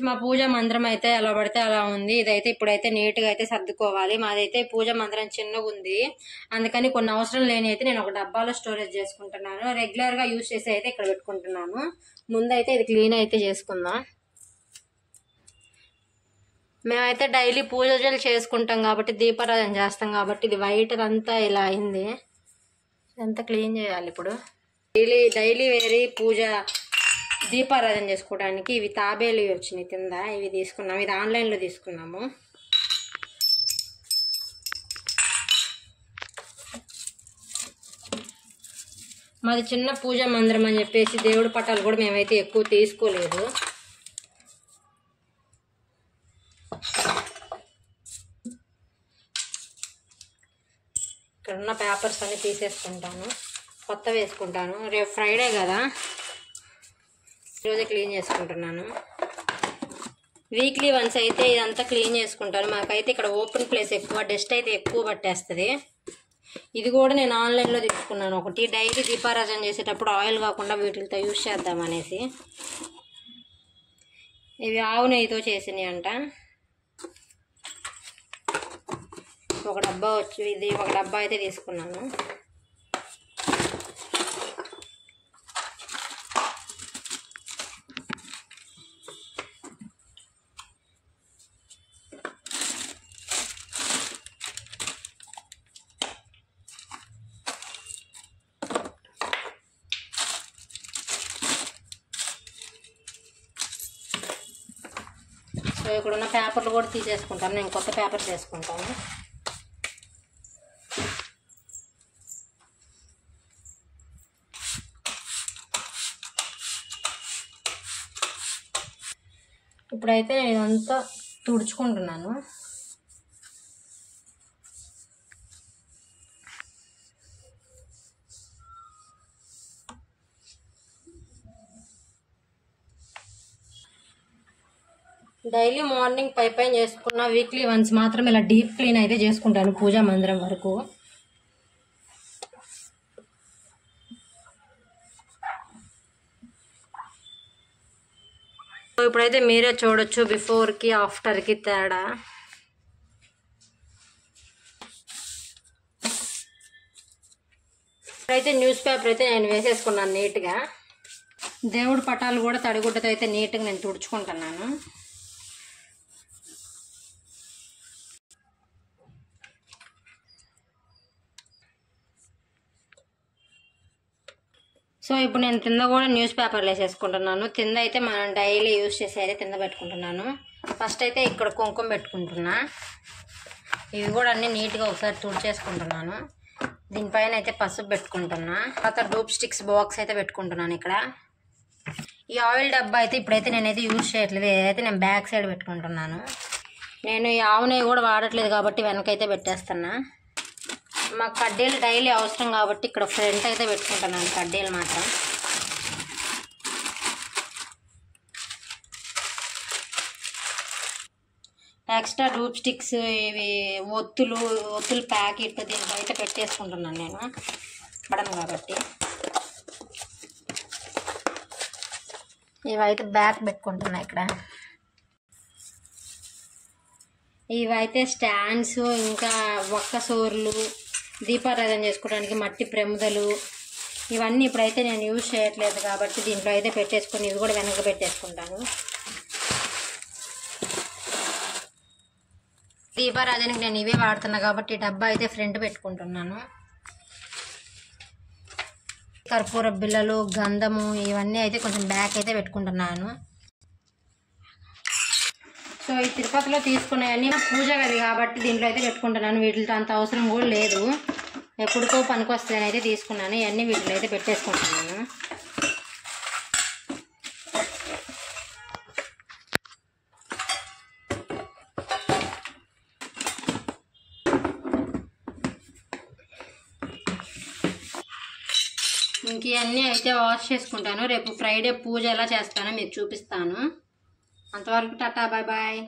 మా పూజ మందిరం అయితే ఎలా పడితే అలా ఉంది. ఇదైతే ఇప్పుడైతే నీట్ గా అయితే సర్దుకోవాలి. మాదైతే పూజ మందిరం చిన్నగా ఉంది, అందుకని కొన్ని అవసరం లేని అయితే నేను ఒక డబ్బాలో స్టోరేజ్ చేసుకుంటున్నాను. రెగ్యులర్ గా యూజ్ చేసి అయితే ఇక్కడ పెట్టుకుంటున్నాను. ముందైతే ఇది క్లీన్ అయితే చేసుకుందాం. మేమైతే డైలీ పూజలు చేసుకుంటాం కాబట్టి, దీపారాధన చేస్తాం కాబట్టి ఇది వైట్ అంతా ఇలా అయింది. ఇదంతా క్లీన్ చేయాలి ఇప్పుడు. డైలీ వేరే పూజ దీపారాధన చేసుకోవడానికి ఇవి తాబేలు వచ్చినాయి కింద, ఇవి తీసుకున్నాము. ఇది ఆన్లైన్లో తీసుకున్నాము. మాది చిన్న పూజా మందిరం అని చెప్పేసి దేవుడి పటాలు కూడా మేమైతే ఎక్కువ తీసుకోలేదు. ఇక్కడ ఉన్న పేపర్స్ అన్ని తీసేసుకుంటాను, కొత్త వేసుకుంటాను. రేపు ఫ్రైడే కదా, ఈరోజే క్లీన్ చేసుకుంటున్నాను. వీక్లీ వన్స్ అయితే ఇదంతా క్లీన్ చేసుకుంటాను. మాకైతే ఇక్కడ ఓపెన్ ప్లేస్ ఎక్కువ, డస్ట్ అయితే ఎక్కువ పట్టేస్తుంది. ఇది కూడా నేను ఆన్లైన్లో తీసుకున్నాను ఒకటి. డైలీ దీపారాధన చేసేటప్పుడు ఆయిల్ కాకుండా వీటితో యూజ్ చేద్దామనేసి. ఇవి ఆవు నెయ్యితో చేసినాయి అంట. ఒక డబ్బా వచ్చి ఇది ఒక డబ్బా అయితే తీసుకున్నాను. సో ఇక్కడ ఉన్న పేపర్లు కూడా తీసేసుకుంటాను. నేను కొత్త పేపర్ చేసుకుంటాను. ఇప్పుడైతే నేను ఇదంతా తుడుచుకుంటున్నాను. డైలీ మార్నింగ్ పైన చేసుకున్న, వీక్లీ వన్స్ మాత్రం ఇలా డీప్ క్లీన్ అయితే చేసుకుంటాను పూజా మందిరం వరకు. ఇప్పుడైతే మీరే చూడొచ్చు బిఫోర్కి ఆఫ్టర్కి తేడా. ఇప్పుడైతే న్యూస్ పేపర్ అయితే నేను వేసేసుకున్నాను నీట్గా. దేవుడి పటాలు కూడా తడిగుడ్డతో అయితే నీట్గా నేను తుడుచుకుంటున్నాను. సో ఇప్పుడు నేను కింద కూడా న్యూస్ పేపర్లు వేసేసుకుంటున్నాను. కింద అయితే మనం డైలీ యూజ్ చేసి అయితే కింద పెట్టుకుంటున్నాను. ఫస్ట్ అయితే ఇక్కడ కుంకుమ పెట్టుకుంటున్నా. ఇవి కూడా అన్నీ నీట్గా ఒకసారి తుడిచేసుకుంటున్నాను. దీనిపైన అయితే పసుపు పెట్టుకుంటున్నా. తర్వాత డూప్ స్టిక్స్ బాక్స్ అయితే పెట్టుకుంటున్నాను ఇక్కడ. ఈ ఆయిల్ డబ్బా అయితే ఇప్పుడైతే నేనైతే యూజ్ చేయట్లేదు, ఏదైతే నేను బ్యాక్ సైడ్ పెట్టుకుంటున్నాను. నేను ఈ ఆవు నెయ్యి కూడా వాడట్లేదు కాబట్టి వెనకైతే పెట్టేస్తున్నా. మాకు కడ్డీలు డైలీ అవసరం కాబట్టి ఇక్కడ ఫ్రంట్ అయితే పెట్టుకుంటున్నాను కడ్డీలు మాత్రం. ఎక్స్ట్రా డూప్ స్టిక్స్, ఇవి ఒత్తులు ప్యాకెట్ దీంట్లో అయితే పెట్టేసుకుంటున్నాను నేను పడను కాబట్టి. ఇవైతే బ్యాక్ పెట్టుకుంటున్నా ఇక్కడ. ఇవైతే స్టాండ్స్, ఇంకా ఒక్క సోర్లు, దీపారాధన చేసుకోవడానికి మట్టి ప్రమిదలు, ఇవన్నీ ఇప్పుడైతే నేను యూజ్ చేయట్లేదు కాబట్టి దీంట్లో అయితే పెట్టేసుకొని ఇవి కూడా వెనక పెట్టేసుకుంటాను. దీపారాధనకి నేను ఇవే వాడుతున్నా కాబట్టి ఈ డబ్బా అయితే ఫ్రంట్ పెట్టుకుంటున్నాను. కర్పూర బిళ్ళలు, గంధము, ఇవన్నీ అయితే కొంచెం బ్యాక్ అయితే పెట్టుకుంటున్నాను. సో ఈ తిరుపతిలో తీసుకునేవన్నీ పూజ గది కాబట్టి దీంట్లో అయితే పెట్టుకుంటున్నాను. వీటితో అంత అవసరం కూడా లేదు, ఎప్పుడుకో పనికొస్తాయని అయితే తీసుకున్నాను. ఇవన్నీ వీటిలో అయితే పెట్టేసుకుంటున్నాను. ఇంక ఇవన్నీ అయితే వాష్ చేసుకుంటాను. రేపు ఫ్రైడే పూజ ఎలా చేస్తానో మీకు చూపిస్తాను. అంతవరకు టాటా, బాయ్ బాయ్.